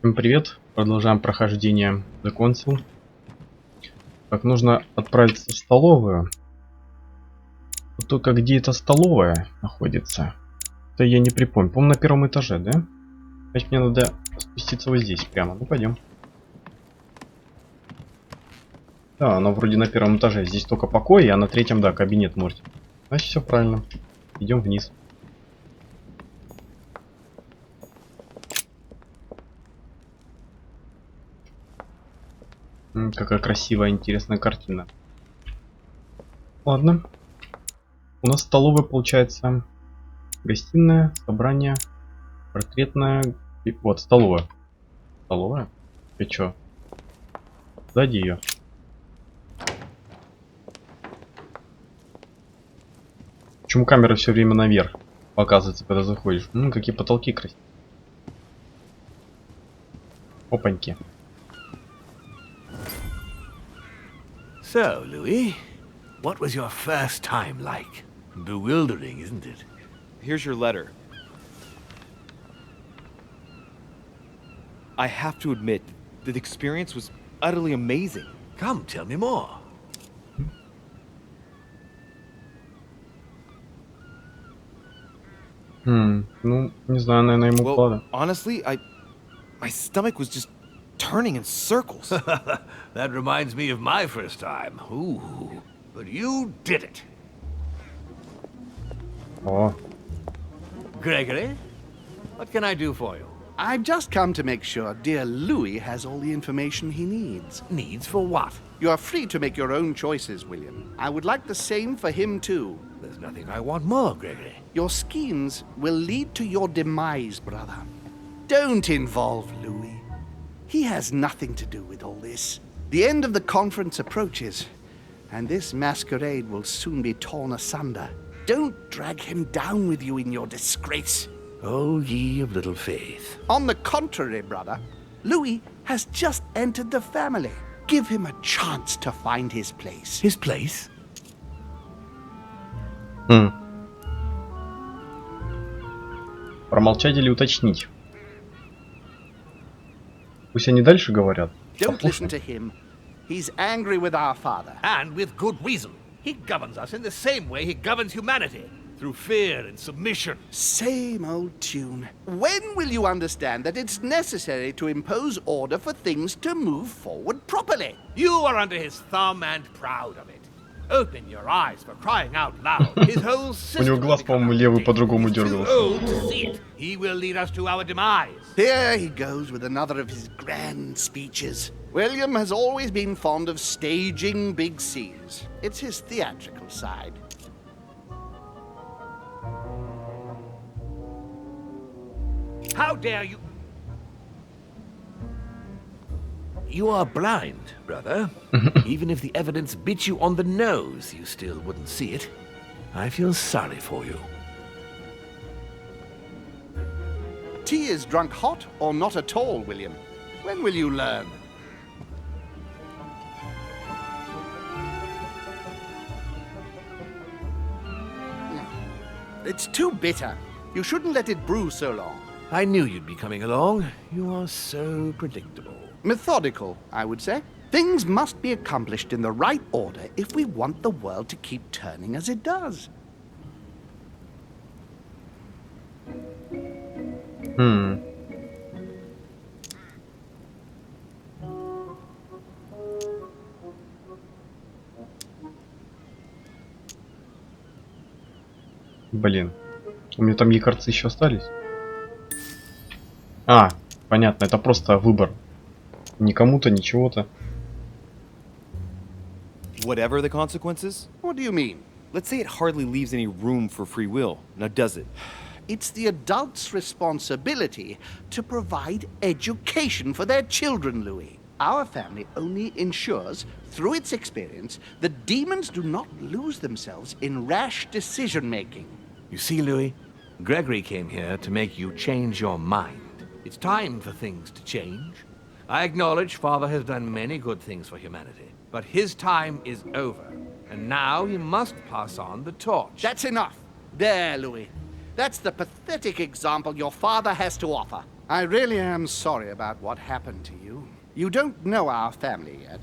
Всем привет! Продолжаем прохождение закончил. Так, нужно отправиться в столовую. Вот только где эта столовая находится? Это я не припомню. По-моему, на первом этаже, да? Значит, мне надо спуститься вот здесь прямо. Ну, пойдем. Да, она вроде на первом этаже. Здесь только покой, а на третьем, да, кабинет можете. Значит, все правильно. Идем вниз. Какая красивая, интересная картина. Ладно. У нас столовая получается гостиная, собрание, портретная. И вот, столовая. Столовая? Ты чё? Сзади ее. Почему камера все время наверх показывается, когда заходишь? Какие потолки красивые. Опаньки. So, Louis, what was your first time like? Bewildering, isn't it? Here's your letter. I have to admit, the experience was utterly amazing. Come, tell me more. Ну, не знаю, наверное, ему Well, honestly, my stomach was just turning in circles. That reminds me of my first time. Ooh, but you did it. О, Gregory, what can I do for you? I've just come to make sure dear Louis has all the information he needs. Needs for what? You are free to make your own choices, William. I would like the same for him, too. There's nothing I want more, Gregory. Your schemes will lead to your demise, brother. Don't involve Louis. He has nothing to do with all this. The end of the conference approaches, and this masquerade will soon be torn asunder. Don't drag him down with you in your disgrace. Oh, ye of little faith. On the contrary, brother, Louis has just entered the family. Give him a chance to find his place. His place? Промолчать или уточнить? Пусть они дальше говорят. Don't listen to him. He's angry with our father. And with good reason. He governs us in the same way he governs humanity. Through fear and submission. Same old tune. When will you understand that it's necessary to impose order for things to move forward properly? You are under his thumb and proud of it. Open your eyes, for crying out loud. His whole system. У него глаз, по-моему, левый по-другому дергался. Old to see it. He will lead us to our demise. Here he goes with another of his grand speeches. William has always been fond of staging big scenes. It's his theatrical side. How dare you? You are blind, brother. Even if the evidence bit you on the nose, you still wouldn't see it. I feel sorry for you. Tea is drunk hot or not at all, William? When will you learn? It's too bitter. You shouldn't let it brew so long. I knew you'd be coming along. You are so predictable. Methodical, I would say. Things must be accomplished in the right order if we want the world to keep turning as it does. Блин. У меня там лекарцы еще остались. А, понятно, это просто выбор. Не кому-то, ни чего-то. Whatever the consequences, What do you mean? let's say it hardly leaves any room for free will. Now, does it? It's the adults' responsibility to provide education for their children, Louis. Our family only ensures, through its experience, that demons do not lose themselves in rash decision-making. You see, Louis, Gregory came here to make you change your mind. It's time for things to change. I acknowledge Father has done many good things for humanity, but his time is over, and now he must pass on the torch. That's enough. There, Louis. That's the pathetic example your father has to offer. I really am sorry about what happened to you. You don't know our family yet.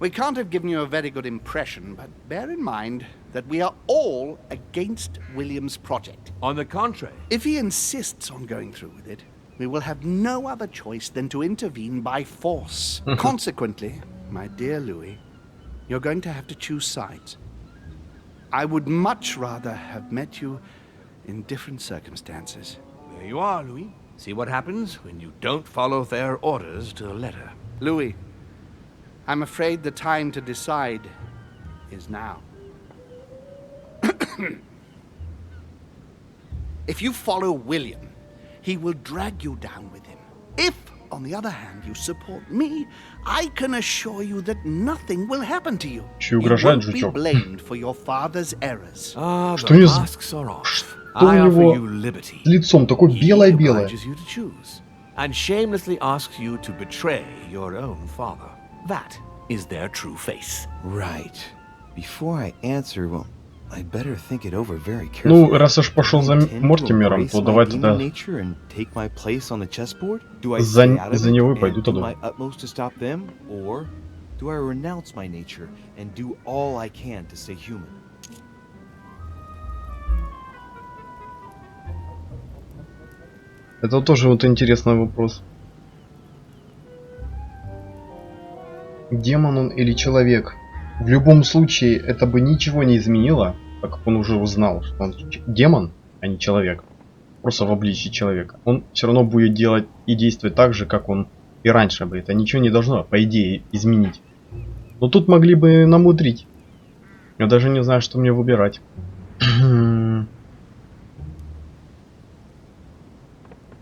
We can't have given you a very good impression, but bear in mind that we are all against William's project. On the contrary, If he insists on going through with it, we will have no other choice than to intervene by force. Consequently, my dear Louis, you're going to have to choose sides. I would much rather have met you in different circumstances. there you are, Louis. See what happens when you don't follow their orders to the letter. Louis, I'm afraid the time to decide is now. If you follow William, he will drag you down with him. If, on the other hand, you support me, I can assure you that nothing will happen to you. Еще и You угрожает won't be жучок. blamed for your father's errors. Ah, Что the у него за- masks are off. Что у I offer него you liberty. с лицом такое He белое-белое? obliges you to choose, and shamelessly asks you to betray your own father. That is their true face. Right. Before I answer, well, I'd better think it over very carefully. Ну, раз уж пошел за Мортимером, то давай тогда За за него и пойду тогда. my utmost to stop them, or do I renounce my nature and do all I can to stay human? Это тоже вот интересный вопрос. Демон он или человек? В любом случае, это бы ничего не изменило, так как он уже узнал, что он демон, а не человек. Просто в обличии человека. Он все равно будет делать и действовать так же, как он и раньше бы. Это ничего не должно, по идее, изменить. Но тут могли бы намудрить. Я даже не знаю, что мне выбирать.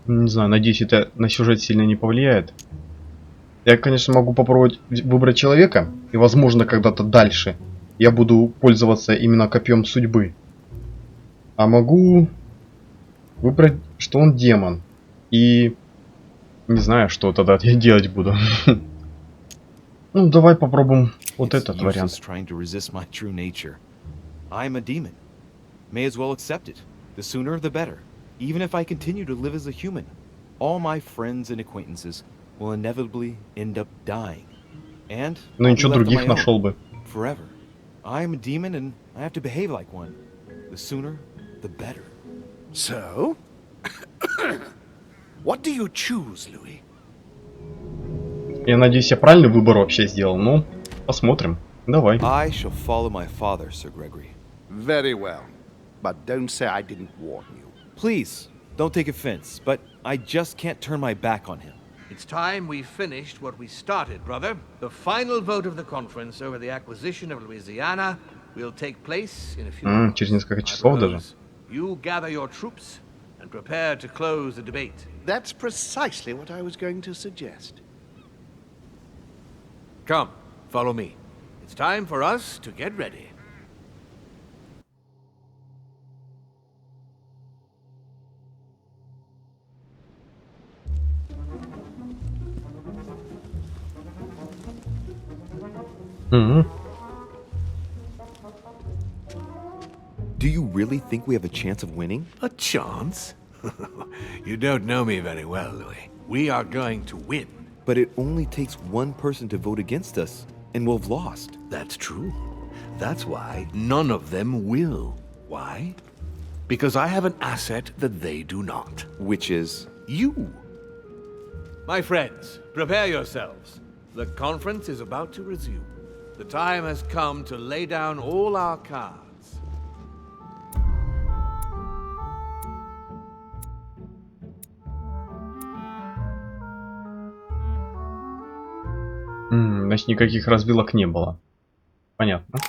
Не знаю, надеюсь, это на сюжет сильно не повлияет. Я, конечно, могу попробовать выбрать человека, и, возможно, когда-то дальше я буду пользоваться именно копьем судьбы. А могу выбрать, что он демон. И не знаю, что тогда я делать буду. Ну, давай попробуем вот этот вариант. Trying to resist my true nature. I'm a demon. May as well accept it. The sooner the better. Even if I continue to live as a human, all my friends and acquaintances will inevitably end up dying. And Ну, I'll be ничего left on других my own нашел бы. forever. I'm a demon and I have to behave like one. The sooner, the better. So? What do you choose, Louis? Я надеюсь, я правильный выбор вообще сделал. Ну, посмотрим. Давай. I shall follow my father, Sir Gregory. Very well. But don't say I didn't warn you. Please, don't take offense, but I just can't turn my back on him. It's time we finished what we started, brother. The final vote of the conference over the acquisition of Louisiana will take place in a few hours. Через несколько I часов даже. propose you gather your troops and prepare to close the debate. That's precisely what I was going to suggest. Come, follow me. It's time for us to get ready. Мгм. Do you really think we have a chance of winning? A chance? You don't know me very well, Louis. We are going to win. But it only takes one person to vote against us, and we'll have lost. That's true. That's why none of them will. Why? Because I have an asset that they do not. Which is... You. My friends, prepare yourselves. The conference is about to resume. The time has come to lay down all our cards. Значит, никаких развилок не было. Понятно.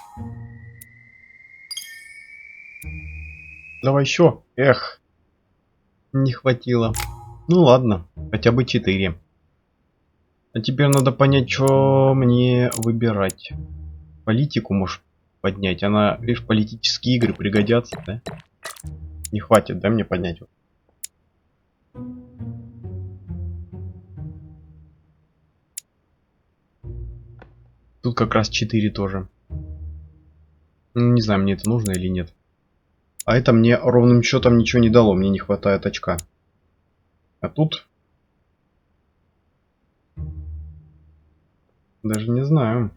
Давай еще. Эх. Не хватило. Ну ладно. Хотя бы 4. А теперь надо понять, что мне выбирать. Политику можешь поднять. Она, видишь, политические игры пригодятся, да? Не хватит, да, мне поднять? Тут как раз 4 тоже. Ну, не знаю, мне это нужно или нет. А это мне ровным счетом ничего не дало. Мне не хватает очка. А тут Даже не знаю.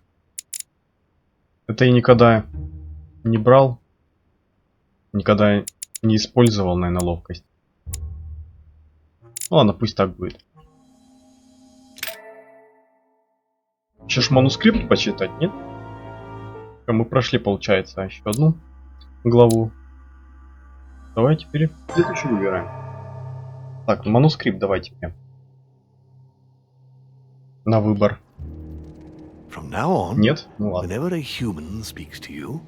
Это я никогда не брал. Никогда не использовал, наверное, ловкость. Ну, ладно, пусть так будет. Еще ж манускрипт почитать, нет? Мы прошли, получается, еще одну главу. Давай теперь следующую выбираем. Так, манускрипт давайте мне. На выбор. From now on, Нет? Ну ладно. whenever a human speaks to you,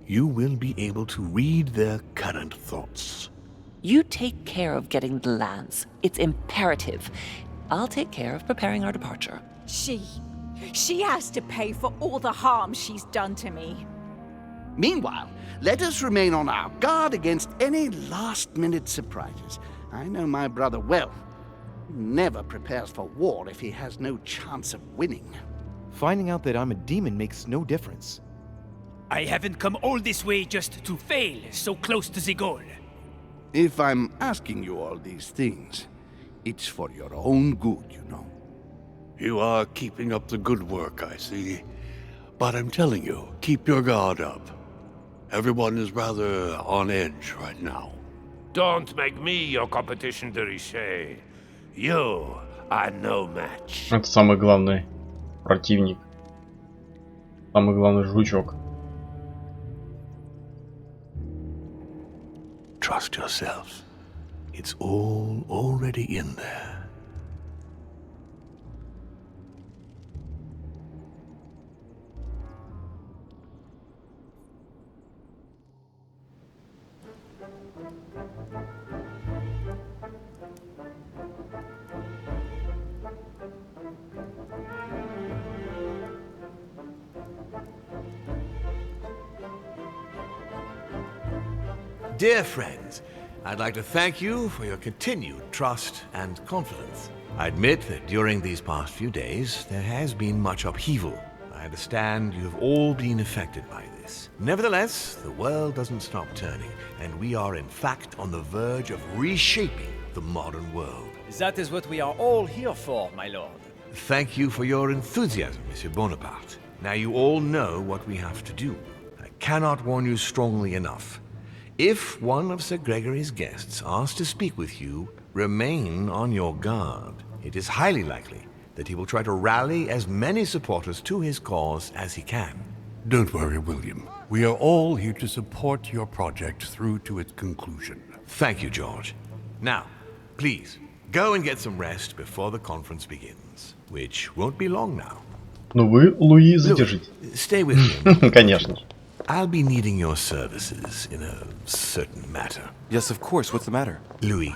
you will be able to read their current thoughts. You take care of getting the lands. It's imperative. I'll take care of preparing our departure. She has to pay for all the harm she's done to me. Meanwhile, let us remain on our guard against any last-minute surprises. I know my brother well. He never prepares for war if he has no chance of winning. Finding out that I'm a demon makes no difference. I haven't come all this way just to fail so close to the goal. If I'm asking you all these things, it's for your own good, you know. You are keeping up the good work, I see. But I'm telling you, keep your guard up. Everyone is rather on edge right now. Don't make me your competition, de Richet. You are no match. Это самый главный противник. Самый главный жучок. Trust yourself. It's all already in there. Dear friends, I'd like to thank you for your continued trust and confidence. I admit that during these past few days, there has been much upheaval. I understand you have all been affected by this. Nevertheless, the world doesn't stop turning, and we are in fact on the verge of reshaping the modern world. That is what we are all here for, my lord. Thank you for your enthusiasm, Monsieur Bonaparte. Now you all know what we have to do. I cannot warn you strongly enough. If one of Sir Gregory's guests asks to speak with you, remain on your guard. It is highly likely that he will try to rally as many supporters to his cause as he can. Don't worry, William. We are all here to support your project through to its conclusion. Thank you, George. Now, please, go and get some rest before the conference begins, which won't be long now. Ну вы, Луи, задержите. Stay with me. Конечно. I'll be needing your services in a certain matter. Yes, of course. What's the matter? Louis,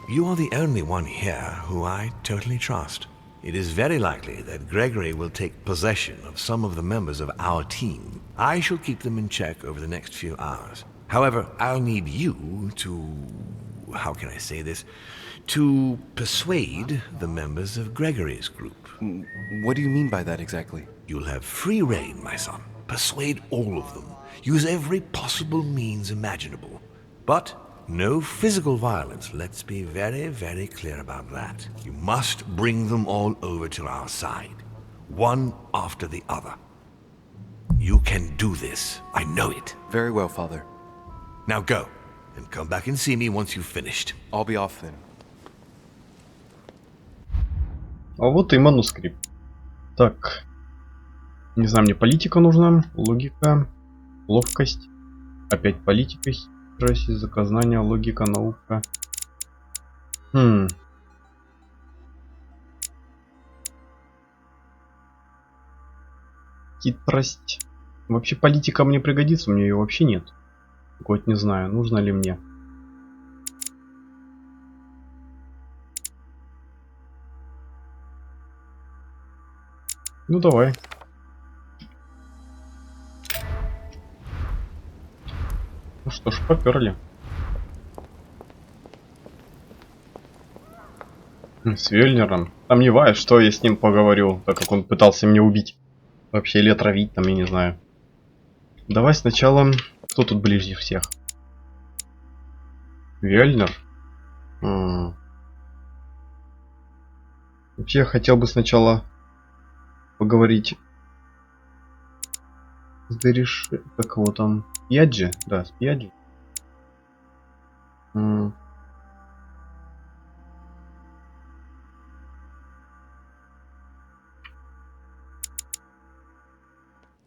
you are the only one here who I totally trust. It is very likely that Gregory will take possession of some of the members of our team. I shall keep them in check over the next few hours. However, I'll need you to... how can I say this? To persuade the members of Gregory's group. What do you mean by that exactly? You'll have free rein, my son. Persuade all of them. Use every possible means imaginable. But no physical violence. Let's be very, very clear about that. You must bring them all over to our side. One after the other. You can do this. I know it. Very well, Father. Now go. And come back and see me once you've finished. I'll be off then. А вот и манускрипт. Так. Не знаю, мне политика нужна, логика, ловкость. Опять политика, хитрость, заказание, логика, наука. Хитрость. Вообще политика мне пригодится, у меня ее вообще нет. Вот не знаю, нужно ли мне. Ну давай. Ну что ж, поперли. С Вельнером. Сомневаюсь, что я с ним поговорю, так как он пытался меня убить. Вообще, или отравить, там, я не знаю. Давай сначала... Кто тут ближе всех? Вельнер? Вообще, я хотел бы сначала поговорить с как его там, Пьяджи? Да, с Пьяджи. Ну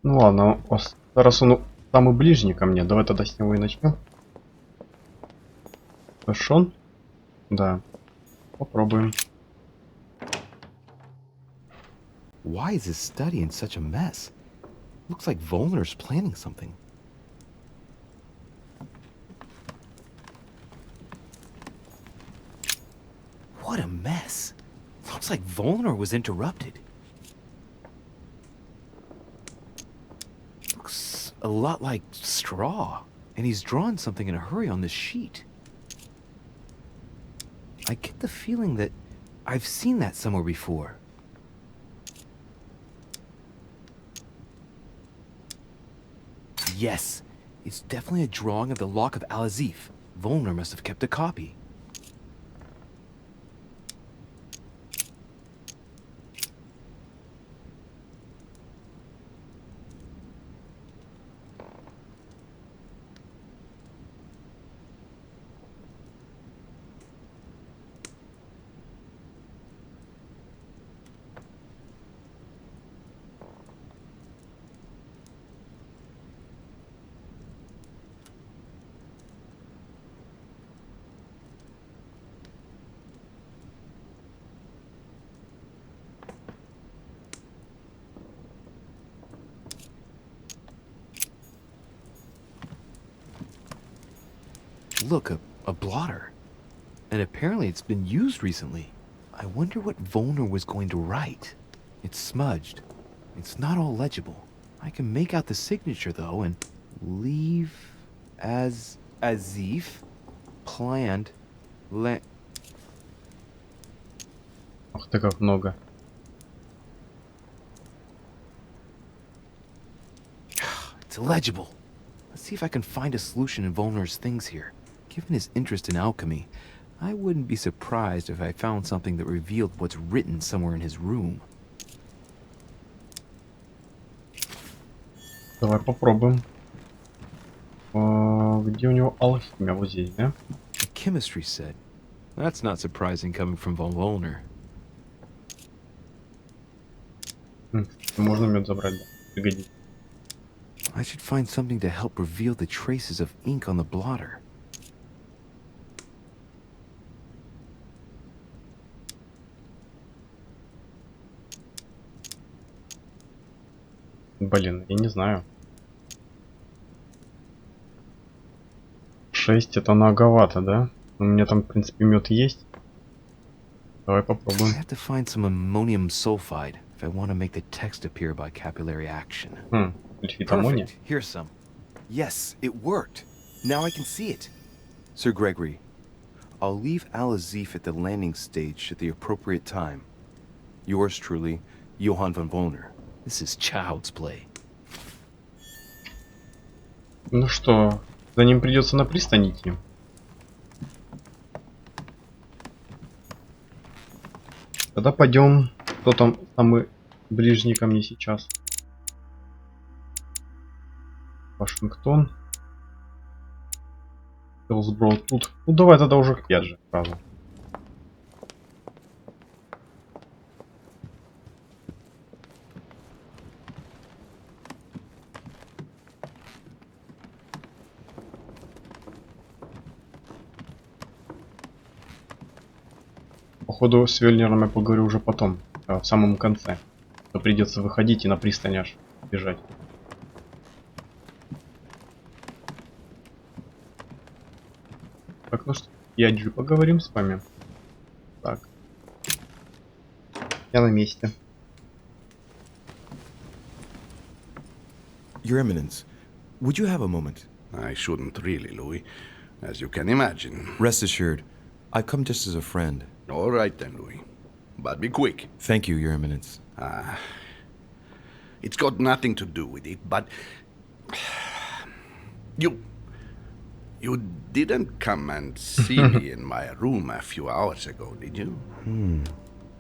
ладно, раз он самый ближний ко мне, давай тогда с него и начнем. Пошон? Да. Попробуем. Why is his study in such a mess? Looks like Volner's planning something. What a mess. Looks like Volner was interrupted. Looks a lot like straw, and he's drawn something in a hurry on this sheet. I get the feeling that I've seen that somewhere before. Yes, it's definitely a drawing of the Lock of Al-Azif. Volner must have kept a copy. Look, a blotter. And apparently it's been used recently. I wonder what Volner was going to write. It's smudged. It's not all legible. I can make out the signature though and leave as Azif planned Ах ты как много. It's illegible. Let's see if I can find a solution in Volner's things here. Given his interest in alchemy, I wouldn't be surprised if I found something that revealed what's written somewhere in his room. Давай попробуем. Где у него алхимия? Вот здесь, да? The chemistry set. That's not surprising coming from von Volner. Можно мед забрать, да? Пригодится. I should find something to help reveal the traces of ink on the blotter. Блин, я не знаю. 6 это многовато, да? У меня там, в принципе, мед есть. Давай попробуем. I have to find some ammonium sulfide if I want to make the text appear by capillary action. Perfect. Here's some. Yes, it worked. Now I can see it. Sir Gregory, I'll leave Al-Azif at the landing stage at the appropriate time. Yours truly, Johann von Volner. This is child's play. Ну что, за ним придется на пристань идти. Тогда пойдем. Кто там самый ближний ко мне сейчас? Вашингтон. Хиллсброу тут. Ну давай тогда уже к Пьяджи сразу. Походу с Вельнером я поговорю уже потом, в самом конце. То придется выходить и на пристань аж бежать. Так, ну что, Пьяджи, поговорим с вами. Так. Я на месте. Your Eminence, would you have a moment? I shouldn't really, Louis, as you can imagine. Rest assured, I come just as a friend. All right then, Louis. But be quick. Thank you, Your Eminence. It's got nothing to do with it, but... You didn't come and see me in my room a few hours ago, did you?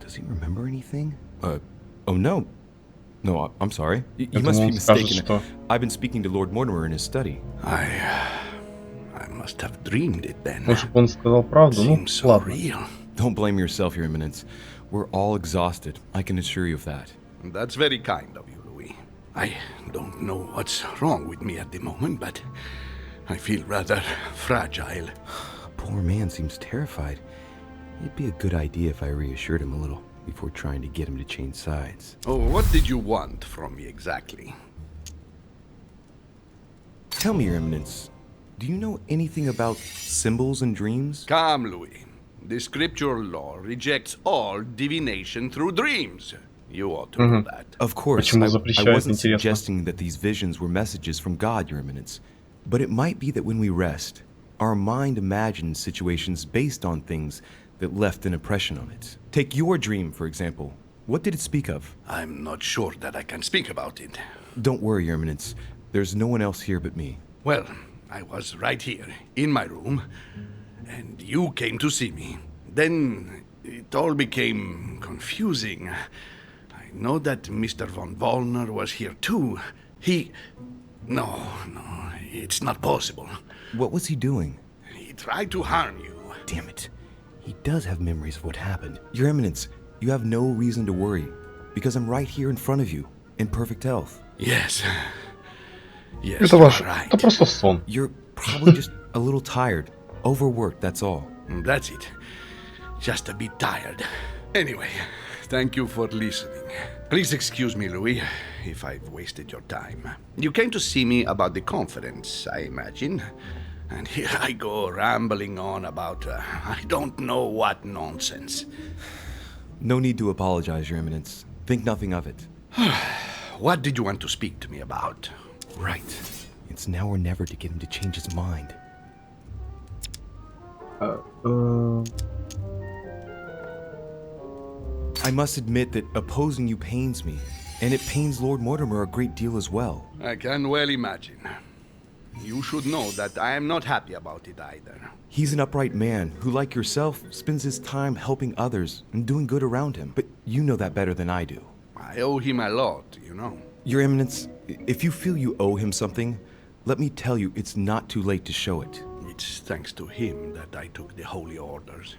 Does he remember anything? Oh no. No, I'm sorry. You Я must думал, be он скажет, mistaken. что... I've been speaking to Lord Mortimer in his study. I must have dreamed it then. Может, он сказал правду? Ну, Seems so ладно. real. Don't blame yourself, Your Eminence. We're all exhausted. I can assure you of that. That's very kind of you, Louis. I don't know what's wrong with me at the moment, but I feel rather fragile. Poor man seems terrified. It'd be a good idea if I reassured him a little before trying to get him to change sides. Oh, what did you want from me exactly? Tell me, Your Eminence, do you know anything about symbols and dreams? Come, Louis. The scriptural law rejects all divination through dreams. You ought to know that. Of course, Почему I запрещают, wasn't интересно? suggesting that these visions were messages from God, Your Eminence. But it might be that when we rest, our mind imagines situations based on things that left an impression on it. Take your dream, for example. What did it speak of? I'm not sure that I can speak about it. Don't worry, Your Eminence. There's no one else here but me. Well, I was right here, in my room, and you came to see me. Then it all became confusing. I know that Mr. von Wollner was here too. No, it's not possible. What was he doing? He tried to harm you. Damn it. He does have memories of what happened. Your Eminence, you have no reason to worry, because I'm right here in front of you, in perfect health. Yes. Yes, Это you ваш... are right. Это просто сон. You're probably just a little tired, overworked, that's all. That's it. Just a bit tired. Anyway, thank you for listening. Please excuse me, Louis, if I've wasted your time. You came to see me about the conference, I imagine. And here I go rambling on about I don't know what nonsense. No need to apologize, Your Eminence. Think nothing of it. What did you want to speak to me about? Right. It's now or never to get him to change his mind. I must admit that opposing you pains me, and it pains Lord Mortimer a great deal as well. I can well imagine. You should know that I am not happy about it either. He's an upright man who, like yourself, spends his time helping others and doing good around him. But you know that better than I do. I owe him a lot, you know. Your Eminence, if you feel you owe him something, let me tell you it's not too late to show it. It's thanks to him that I took the Holy Orders.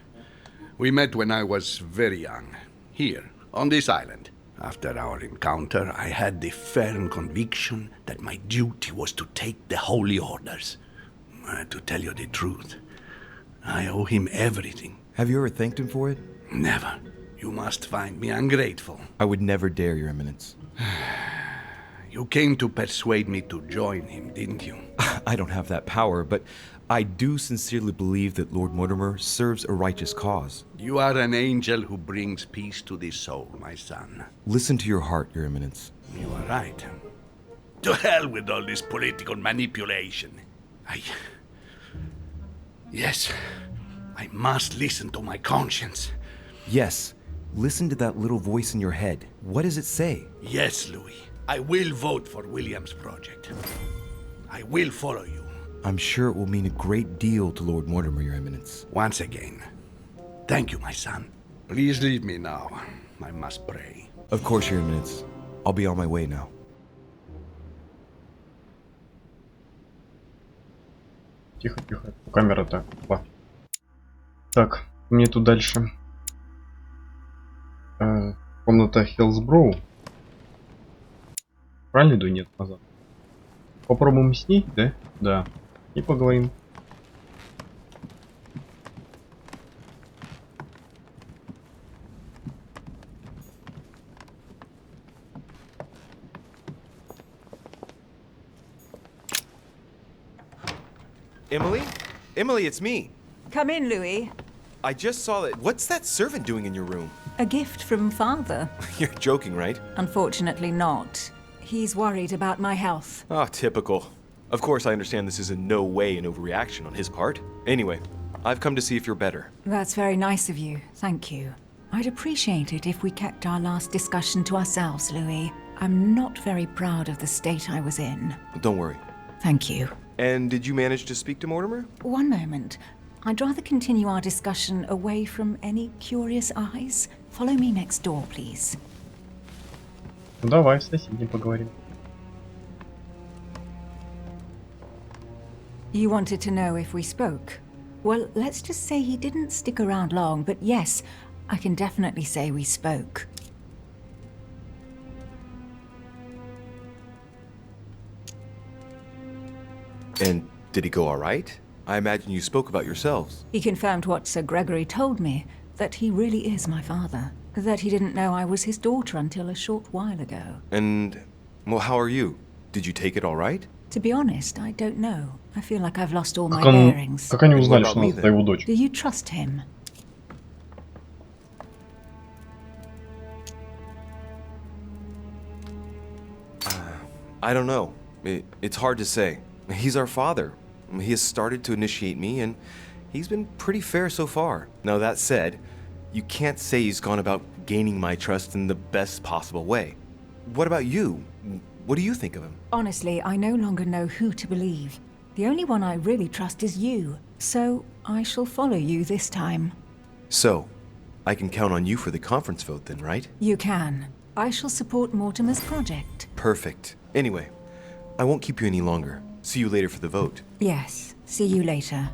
We met when I was very young, here, on this island. After our encounter, I had the firm conviction that my duty was to take the Holy Orders. To tell you the truth, I owe him everything. Have you ever thanked him for it? Never. You must find me ungrateful. I would never dare, Your Eminence. You came to persuade me to join him, didn't you? I don't have that power, but I do sincerely believe that Lord Mortimer serves a righteous cause. You are an angel who brings peace to the soul, my son. Listen to your heart, Your Eminence. You are right. To hell with all this political manipulation. Yes, I must listen to my conscience. Yes, listen to that little voice in your head. What does it say? Yes, Louis. I will vote for William's project. I will follow you. I'm sure it will mean a great deal to Lord Mortimer, Your Eminence. Once again, thank you, my son. Please leave me now. I must pray. Of course, Your Eminence. I'll be on my way now. Тихо, тихо. Камера так. Опа. Так, мне тут дальше. Комната Хиллсброу. Правильно иду? Нет, назад. Попробуем с ней, да? Да. И поговорим. Emily? Emily, it's me. Come in, Louis. I just saw that. What's that servant doing in your room? A gift from Father. You're joking, right? Unfortunately not. He's worried about my health. Ah, typical. Of course, I understand this is in no way an overreaction on his part. Anyway, I've come to see if you're better. That's very nice of you. Thank you. I'd appreciate it if we kept our last discussion to ourselves, Louis. I'm not very proud of the state I was in. Don't worry. Thank you. And did you manage to speak to Mortimer? One moment. I'd rather continue our discussion away from any curious eyes. Follow me next door, please. Ну, давай в соседнем поговорим. You wanted to know if we spoke? Well, let's just say he didn't stick around long, but yes, I can definitely say we spoke. And did he go all right? I imagine you spoke about yourselves. He confirmed what Sir Gregory told me, that he really is my father, that he didn't know I was his daughter until a short while ago. And, well, how are you? Did you take it all right? To be honest, I don't know. I feel like I've lost all my Как bearings. они And узнали, what что about me это его дочь? Do you trust him? I don't know. It's hard to say. He's our father. He has started to initiate me, and he's been pretty fair so far. Now, that said, you can't say he's gone about gaining my trust in the best possible way. What about you? What do you think of him? Honestly, I no longer know who to believe. The only one I really trust is you, so I shall follow you this time. So, I can count on you for the conference vote then, right? You can. I shall support Mortimer's project. Perfect. Anyway, I won't keep you any longer. See you later for the vote. Yes, see you later.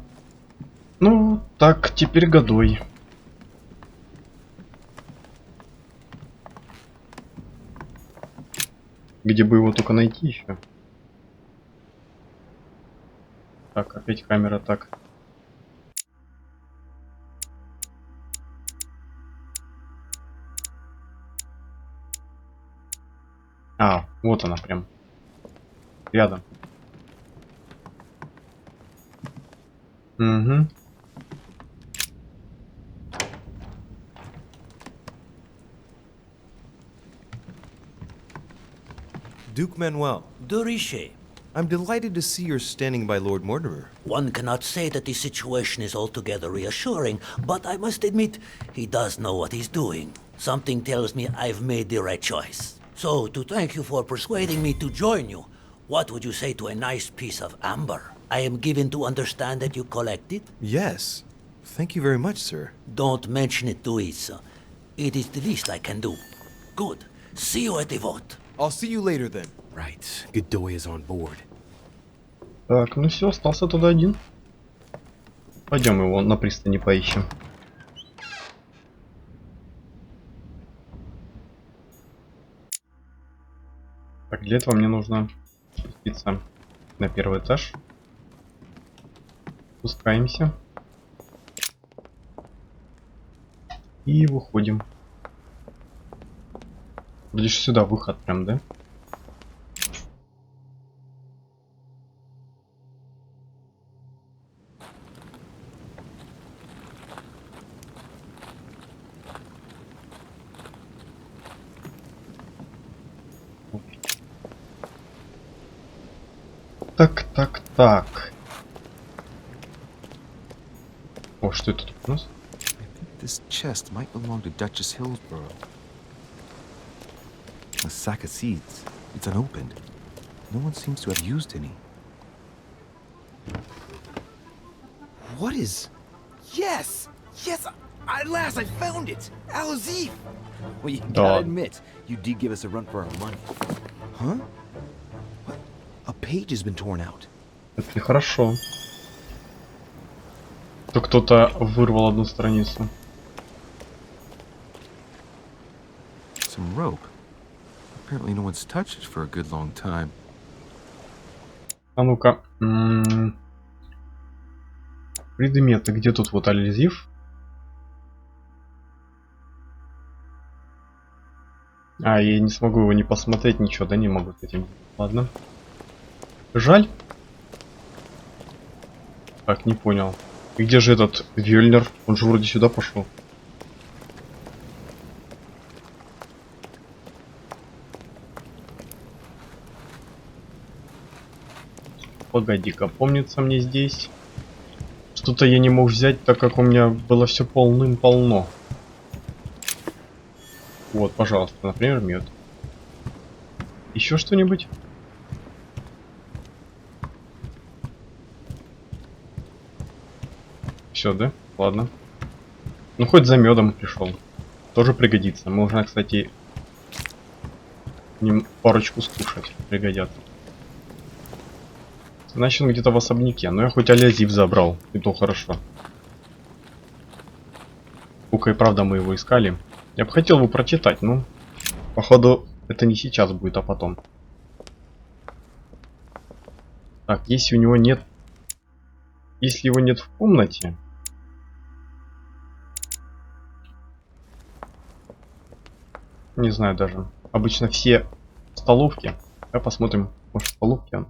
Ну, так, теперь годой. Где бы его только найти еще? Так, опять камера, так. А, вот она прям. Рядом. Угу. Duke Manuel, De Richet. I'm delighted to see you're standing by Lord Mortimer. One cannot say that the situation is altogether reassuring, but I must admit, he does know what he's doing. Something tells me I've made the right choice. So, to thank you for persuading me to join you, what would you say to a nice piece of amber? I am given to understand that you collect it? Yes. Thank you very much, sir. Don't mention it to Isa. It is the least I can do. Good. See you at the vote. I'll see you later then. Right. Godoy is on board. Так, ну все, остался туда один. Пойдем его на пристани поищем. Так, для этого мне нужно спуститься на первый этаж. Спускаемся. И выходим. Вроде же сюда выход прям, да? Так. О, что это тут у нас? This chest might belong to Duchess Hillsborough. A sack of seeds. It's unopened. No one seems to have used any. What is... Yes! Yes! At last I found it! Al-Azif! Well, you gotta admit, you did give us a run for our money. Huh? What? A page has been torn out. Это нехорошо. То кто-то вырвал одну страницу. Some rope. Apparently no one's touched it for a good long time. А ну-ка. Предметы. Где тут вот Ализив? А, я не смогу его не посмотреть, ничего, да не могу с этим. Ладно. Жаль. Так, не понял. И где же этот Вельнер? Он же вроде сюда пошел. Погоди-ка, помнится мне здесь. Что-то я не мог взять, так как у меня было все полным-полно. Вот, пожалуйста, например, мед. Еще что-нибудь? Все, да? Ладно. Ну, хоть за медом пришел. Тоже пригодится. Можно, кстати, Ним парочку скушать пригодятся. Значит, он где-то в особняке. Но я хоть алязив забрал, и то хорошо. Сколько и правда мы его искали. Я бы хотел его прочитать, но походу это не сейчас будет, а потом. Так, если у него нет... Если его нет в комнате... Не знаю даже. Обычно все в столовке. Давай посмотрим, может, в столовке он.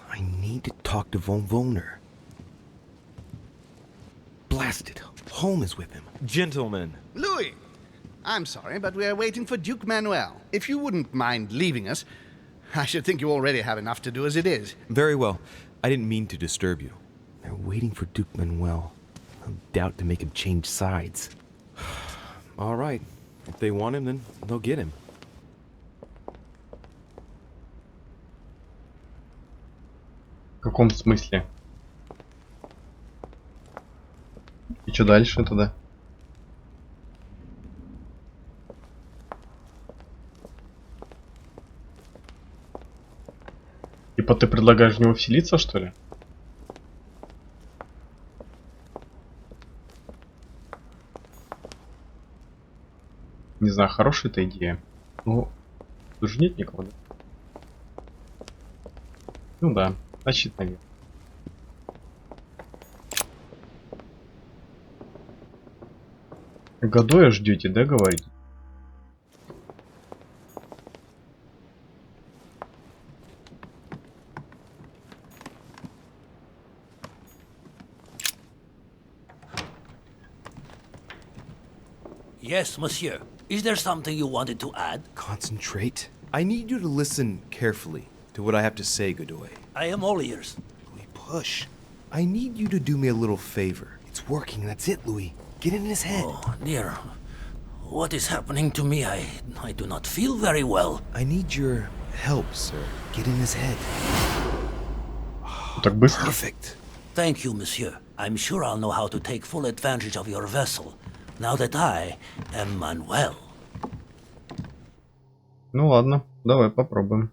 I need to talk to Von Wohner. Blasted. Home is with him. Gentlemen. Louis! I'm sorry, but we are waiting for Duke Manuel. If you wouldn't mind leaving us, I should think you already have enough to do as it is. Very well. I didn't mean to disturb you. They're waiting for Duke Manuel. No doubt to make him change sides. All right. If they want him, then they'll get him. В каком смысле? И что дальше тогда? Типа ты предлагаешь в него вселиться, что ли? Не знаю, хорошая эта идея. Ну, тут же нет никого, да? Ну да, значит, наверное. Годоя ждете, да, говорите? Yes, monsieur. Is there something you wanted to add? Concentrate. I need you to listen carefully to what I have to say, Godoy. I am all ears. Louis, push. I need you to do me a little favor. It's working, that's it, Louis. Get in his head. Oh, dear. What is happening to me? I do not feel very well. I need your help, sir. Get in his head. Так быстро. Perfect. Thank you, monsieur. I'm sure I'll know how to take full advantage of your vessel, now that I am Manuel. Ну ладно, давай попробуем.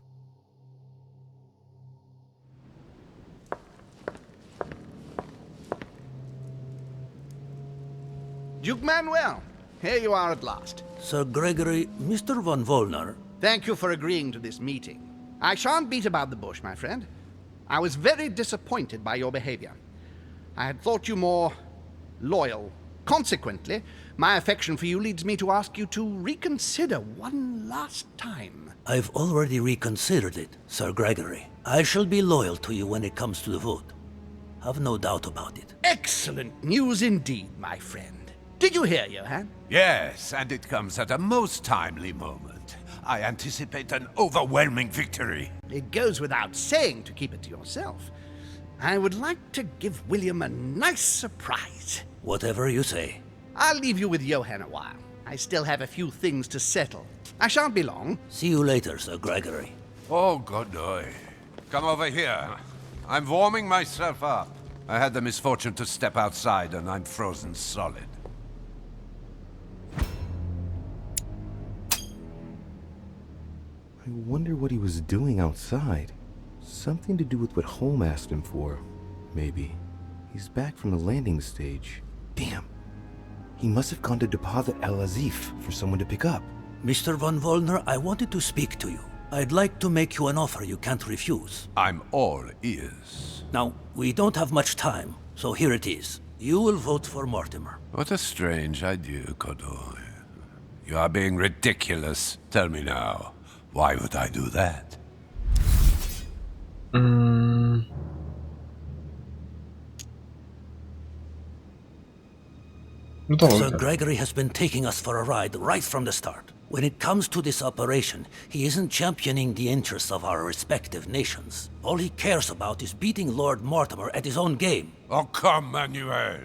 Duke Manuel, here you are at last. Sir Gregory, Mr. von Wollner. Thank you for agreeing to this meeting. I shan't beat about the bush, my friend. I was very disappointed by your behavior. I had thought you more loyal. Consequently, my affection for you leads me to ask you to reconsider one last time. I've already reconsidered it, Sir Gregory. I shall be loyal to you when it comes to the vote. Have no doubt about it. Excellent news indeed, my friend. Did you hear, Johann? Yes, and it comes at a most timely moment. I anticipate an overwhelming victory. It goes without saying to keep it to yourself. I would like to give William a nice surprise. Whatever you say. I'll leave you with Johann a while. I still have a few things to settle. I shan't be long. See you later, Sir Gregory. Oh, Godoy. Come over here. I'm warming myself up. I had the misfortune to step outside and I'm frozen solid. I wonder what he was doing outside. Something to do with what Holm asked him for, maybe. He's back from the landing stage. Damn. He must have gone to deposit Al Azif for someone to pick up. Mr. von Wollner, I wanted to speak to you. I'd like to make you an offer you can't refuse. I'm all ears. Now, we don't have much time, so here it is. You will vote for Mortimer. What a strange idea, Godoy. You are being ridiculous. Tell me now, why would I do that? Sir Gregory has been taking us for a ride right from the start. When it comes to this operation, he isn't championing the interests of our respective nations. All he cares about is beating Lord Mortimer at his own game. Oh, come, Manuel.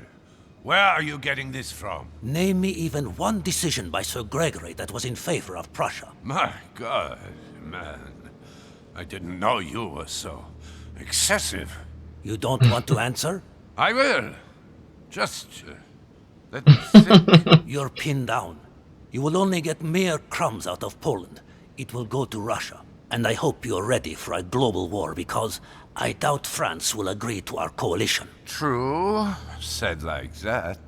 Where are you getting this from? Name me even one decision by Sir Gregory that was in favor of Prussia. My God, man. I didn't know you were so excessive. You don't want to answer? I will. Just Let me think. You're pinned down. You will only get mere crumbs out of Poland. It will go to Russia. And I hope you're ready for a global war, because I doubt France will agree to our coalition. True. Said like that.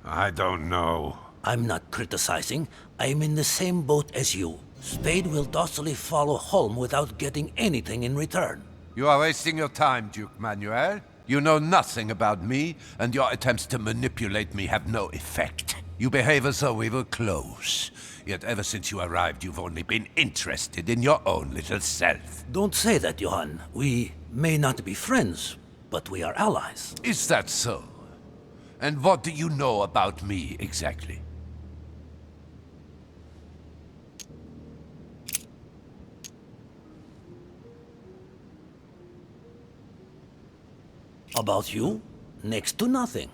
I don't know. I'm not criticizing. I'm in the same boat as you. Spade will docilely follow Holm without getting anything in return. You are wasting your time, Duke Manuel. You know nothing about me, and your attempts to manipulate me have no effect. You behave as though we were close. Yet ever since you arrived, you've only been interested in your own little self. Don't say that, Johann. We may not be friends, but we are allies. Is that so? And what do you know about me, exactly? About you? Next to nothing.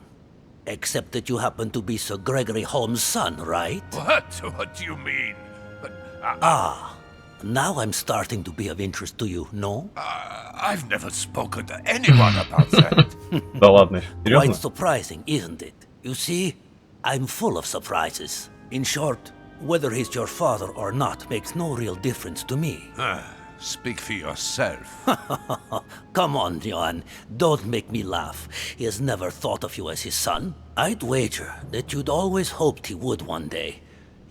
Except that you happen to be Sir Gregory Holmes' son, right? What? What do you mean? But, Now I'm starting to be of interest to you, no? I've never spoken to anyone about that. Да ладно, Quite серьезно? surprising, isn't it? You see, I'm full of surprises. In short, whether he's your father or not makes no real difference to me. Speak for yourself. Come on, Johann. Don't make me laugh. He has never thought of you as his son. I'd wager that you'd always hoped he would one day,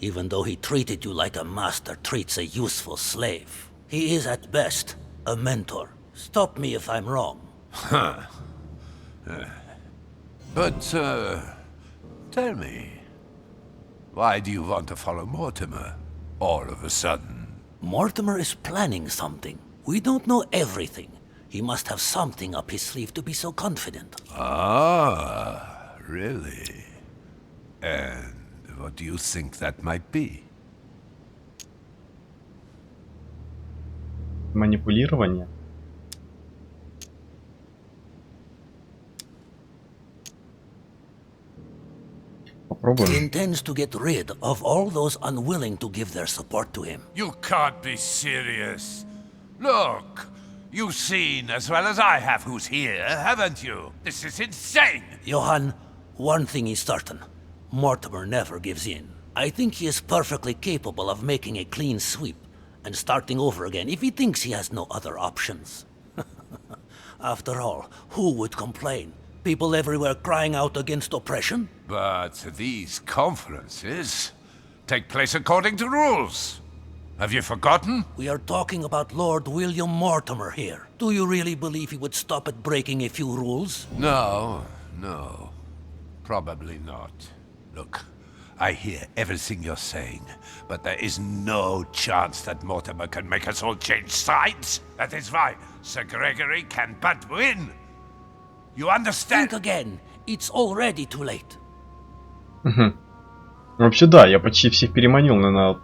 even though he treated you like a master treats a useful slave. He is at best a mentor. Stop me if I'm wrong. But, tell me, why do you want to follow Mortimer all of a sudden? Mortimer is planning something. We don't know everything. He must have something up his sleeve to be so confident. Ah, really? And what do you think that might be? Манипулирование. He Попробуем. intends to get rid of all those unwilling to give their support to him. You can't be serious. Look, you've seen as well as I have who's here, haven't you? This is insane! Johann, one thing is certain. Mortimer never gives in. I think he is perfectly capable of making a clean sweep and starting over again if he thinks he has no other options. After all, who would complain? People everywhere crying out against oppression? But these conferences take place according to rules. Have you forgotten? We are talking about Lord William Mortimer here. Do you really believe he would stop at breaking a few rules? No. Probably not. Look, I hear everything you're saying, but there is no chance that Mortimer can make us all change sides. That is why Sir Gregory can but win. You understand? Think again. It's already too late. Вообще да, я почти всех переманил, наверное.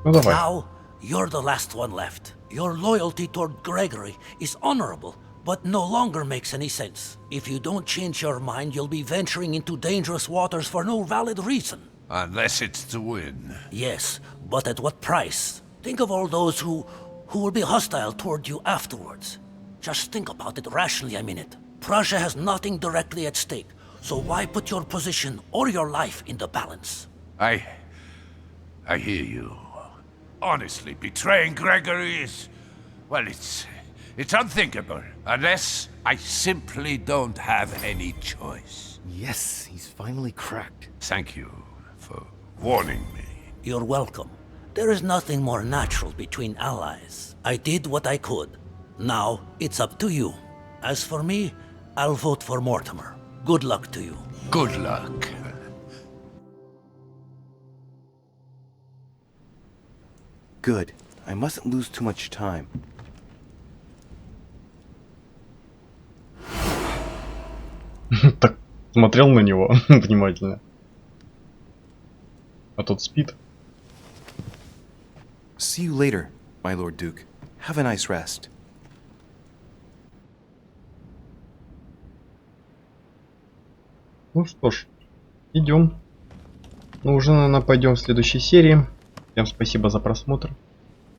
Ну давай. Now, you're the last one left. Your loyalty toward Gregory is honorable, but no longer makes any sense. If you don't change your mind, you'll be venturing into dangerous waters for no valid reason. Unless it's to win. Yes, but at what price? Think of all those who will be hostile toward you afterwards. Just think about it rationally a minute. Prussia has nothing directly at stake, so why put your position or your life in the balance? I hear you. Honestly, betraying Gregory is... well, it's unthinkable. Unless I simply don't have any choice. Yes, he's finally cracked. Thank you for warning me. You're welcome. There is nothing more natural between allies. I did what I could. Now, it's up to you. As for me, I'll vote for Mortimer. Good luck to you. Good luck. Good. I mustn't lose too much time. Так, смотрел на него внимательно. А тот спит. See you later, my Lord Duke. Have a nice rest. Ну что ж, идем. Ну уже, наверное, пойдем в следующей серии. Всем спасибо за просмотр.